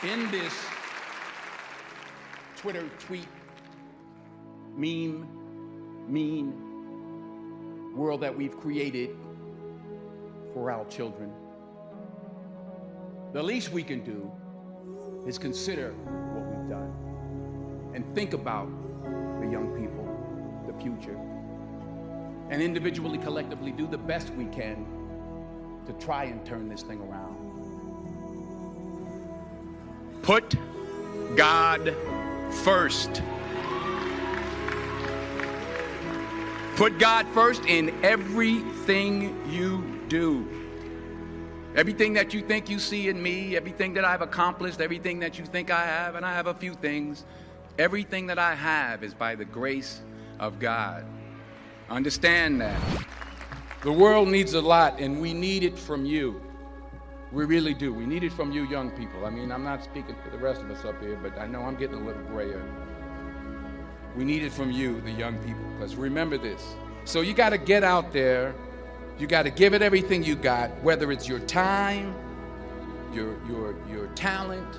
In this Twitter tweet, meme, mean world that we've created for our children, the least we can do is consider what we've done and think about the young people, the future, and individually, collectively do the best we can to try and turn this thing around. Put God first. Put God first in everything you do. Everything that you think you see in me, everything that I've accomplished, everything that you think I have, and I have a few things, everything that I have is by the grace of God. Understand that. The world needs a lot, and we need it from you. We really do. We need it from you young people. I mean, I'm not speaking for the rest of us up here, but I know I'm getting a little grayer. We need it from you, the young people, because remember this. So you got to get out there. You got to give it everything you got, whether it's your time, your talent,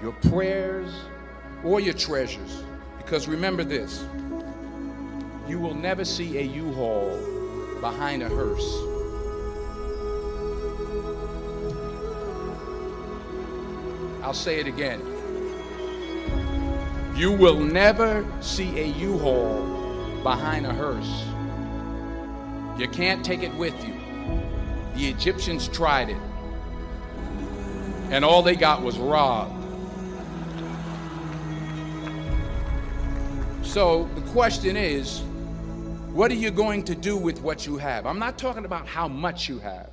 your prayers, or your treasures. Because remember this, you will never see a U-Haul behind a hearse. I'll say it again. You will never see a U-Haul behind a hearse. You can't take it with you. The Egyptians tried it, and all they got was robbed. So the question is, what are you going to do with what you have? I'm not talking about how much you have.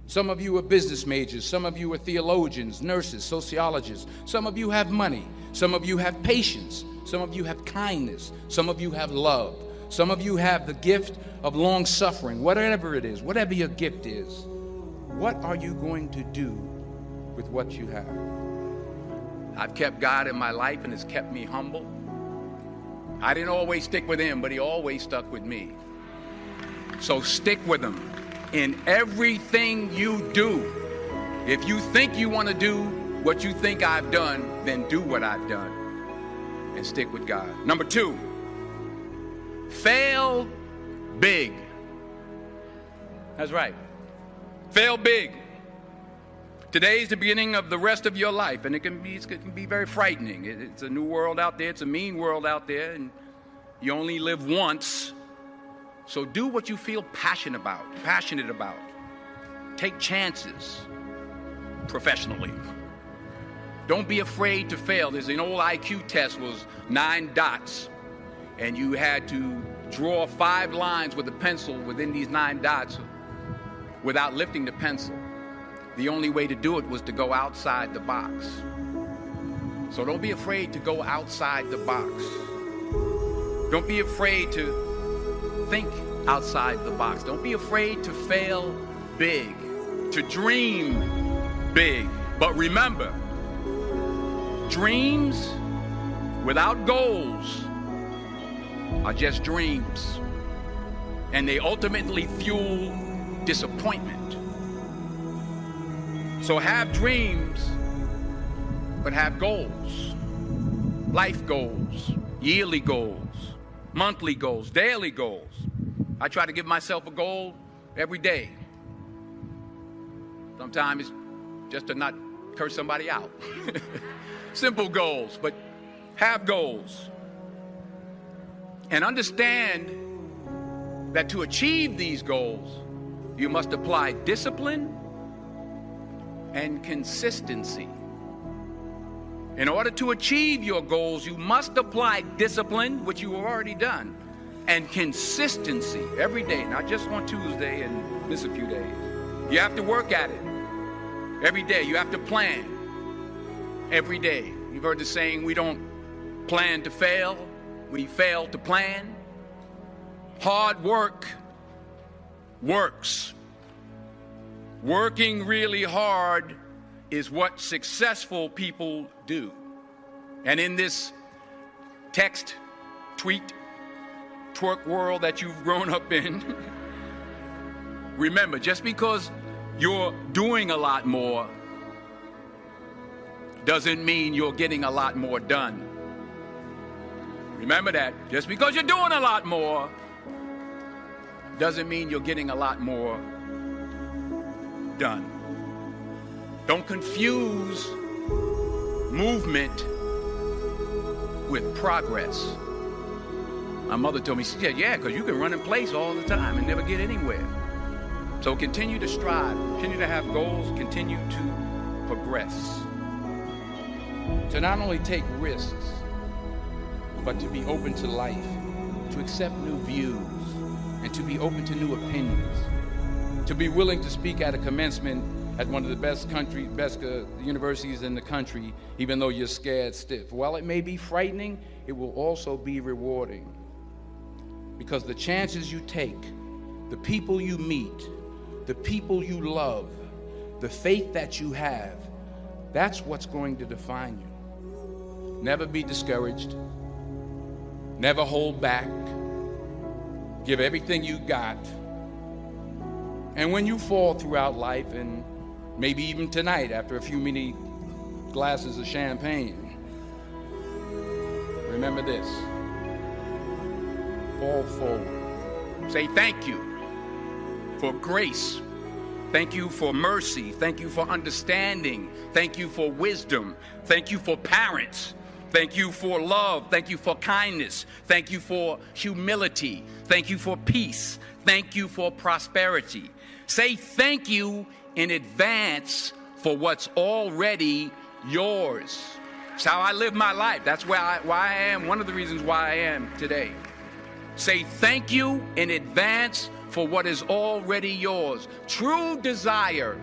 Some of you are business majors, some of you are theologians, nurses, sociologists. Some of you have money, some of you have patience, some of you have kindness, some of you have love. Some of you have the gift of long suffering, whatever it is, whatever your gift is. What are you going to do with what you have? I've kept God in my life and it's kept me humble. I didn't always stick with him, but he always stuck with me. So stick with him in everything you do. If you think you want to do what you think I've done, then do what I've done and stick with God. Number 2, fail big. That's right. Fail big. Today's the beginning of the rest of your life, and it can be very frightening. It's a new world out there. It's a mean world out there, and you only live once. So do what you feel passionate about. Take chances professionally. Don't be afraid to fail. There's an old IQ test, was 9 dots. And you had to draw 5 lines with a pencil within these 9 dots without lifting the pencil. The only way to do it was to go outside the box. So don't be afraid to go outside the box. Don't be afraid to think outside the box. Don't be afraid to fail big, to dream big. But remember, dreams without goals are just dreams, and they ultimately fuel disappointment. So have dreams, but have goals. Life goals, yearly goals, monthly goals, daily goals. I try to give myself a goal every day. Sometimes it's just to not curse somebody out. Simple goals, but have goals. And understand that to achieve these goals, you must apply discipline and consistency. In order to achieve your goals, you must apply discipline, which you have already done, and consistency every day, not just on Tuesday and miss a few days. You have to work at it every day. You have to plan every day. You've heard the saying, we don't plan to fail. We fail to plan. Hard work works. Working really hard is what successful people do. And in this text, tweet, twerk world that you've grown up in, remember, just because you're doing a lot more doesn't mean you're getting a lot more done. Remember that. Just because you're doing a lot more doesn't mean you're getting a lot more done. Don't confuse movement with progress. My mother told me, she said, yeah, because you can run in place all the time and never get anywhere. So continue to strive, continue to have goals, continue to progress. To not only take risks, but to be open to life, to accept new views, and to be open to new opinions, to be willing to speak at a commencement at one of the best universities in the country, even though you're scared stiff. While it may be frightening, it will also be rewarding. Because the chances you take, the people you meet, the people you love, the faith that you have, that's what's going to define you. Never be discouraged. Never hold back. Give everything you got. And when you fall throughout life, and maybe even tonight after a few many glasses of champagne, remember this. Fall forward. Say thank you for grace. Thank you for mercy. Thank you for understanding. Thank you for wisdom. Thank you for parents. Thank you for love. Thank you for kindness. Thank you for humility. Thank you for peace. Thank you for prosperity. Say thank you in advance for what's already yours. It's how I live my life. That's why I am, one of the reasons why I am today. Say thank you in advance for what is already yours. True desire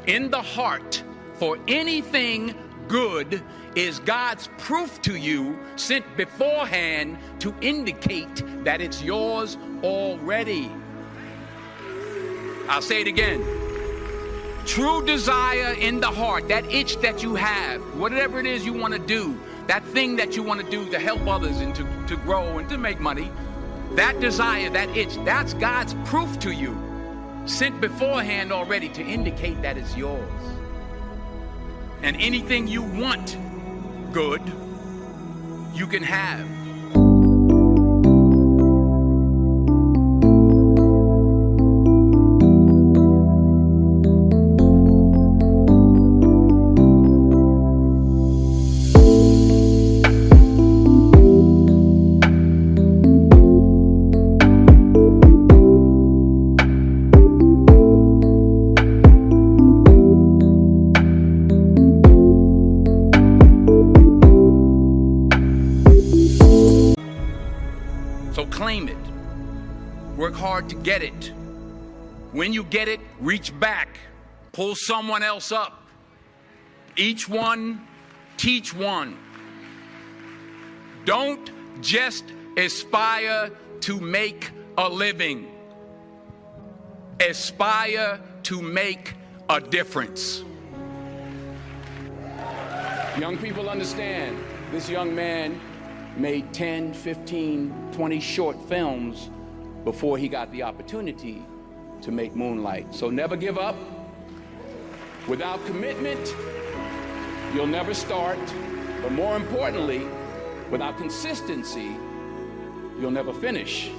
in the heart for anything good is God's proof to you, sent beforehand to indicate that it's yours already. I'll say it again. True desire in the heart, that itch that you have, whatever it is you want to do, that thing that you want to do to help others and to grow and to make money, that desire, that itch, that's God's proof to you, sent beforehand already to indicate that it's yours. And anything you want good, you can have. So claim it. Work hard to get it. When you get it, reach back. Pull someone else up. Each one, teach one. Don't just aspire to make a living. Aspire to make a difference. Young people understand, this young man made 10, 15, 20 short films before he got the opportunity to make Moonlight. So never give up. Without commitment, you'll never start. But more importantly, without consistency, you'll never finish.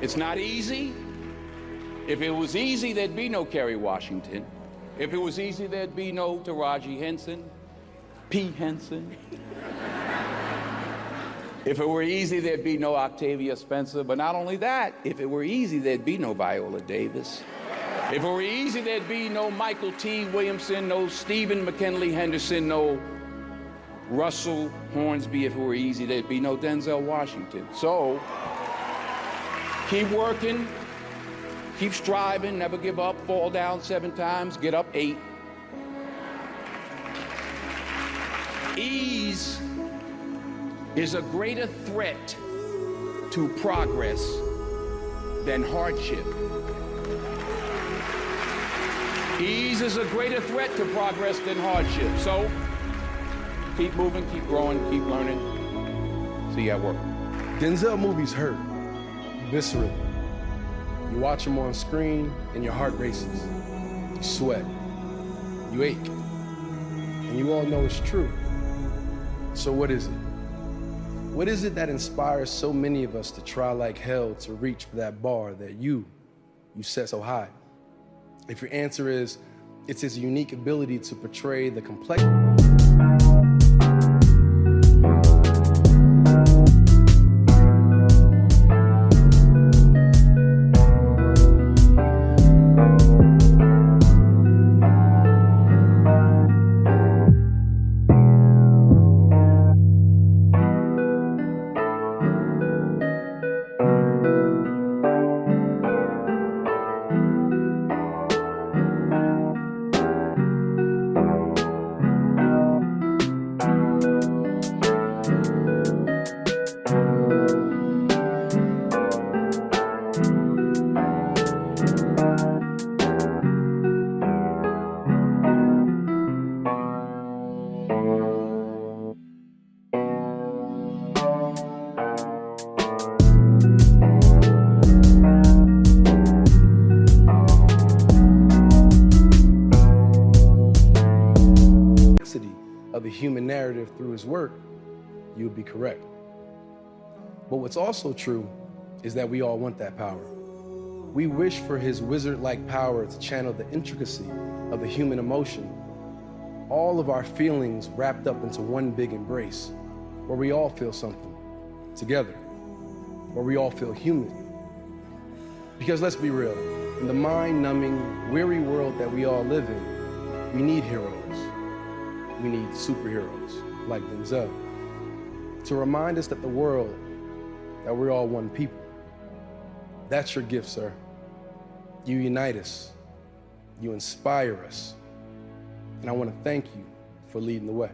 It's not easy. If it was easy, there'd be no Kerry Washington. If it was easy, there'd be no Taraji Henson, P. Henson. If it were easy, there'd be no Octavia Spencer. But not only that, if it were easy, there'd be no Viola Davis. If it were easy, there'd be no Michael T. Williamson, no Stephen McKinley Henderson, no Russell Hornsby. If it were easy, there'd be no Denzel Washington. So keep working, keep striving, never give up, fall down 7 times, get up 8. Ease is a greater threat to progress than hardship. Ease is a greater threat to progress than hardship. So keep moving, keep growing, keep learning. See you at work. Denzel movies hurt, viscerally. You watch them on screen and your heart races. You sweat, you ache, and and you all know it's true. So what is it? What is it that inspires so many of us to try like hell to reach for that bar that you set so high? If your answer is, it's his unique ability to portray the complexity. Of the human narrative through his work, you would be correct. But what's also true is that we all want that power. We wish for his wizard-like power to channel the intricacy of the human emotion, all of our feelings wrapped up into one big embrace, where we all feel something together, where we all feel human. Because let's be real, in the mind-numbing, weary world that we all live in, we need heroes. We need superheroes like Denzel to remind us that we're all one people. That's your gift, sir. You unite us, you inspire us, and I want to thank you for leading the way.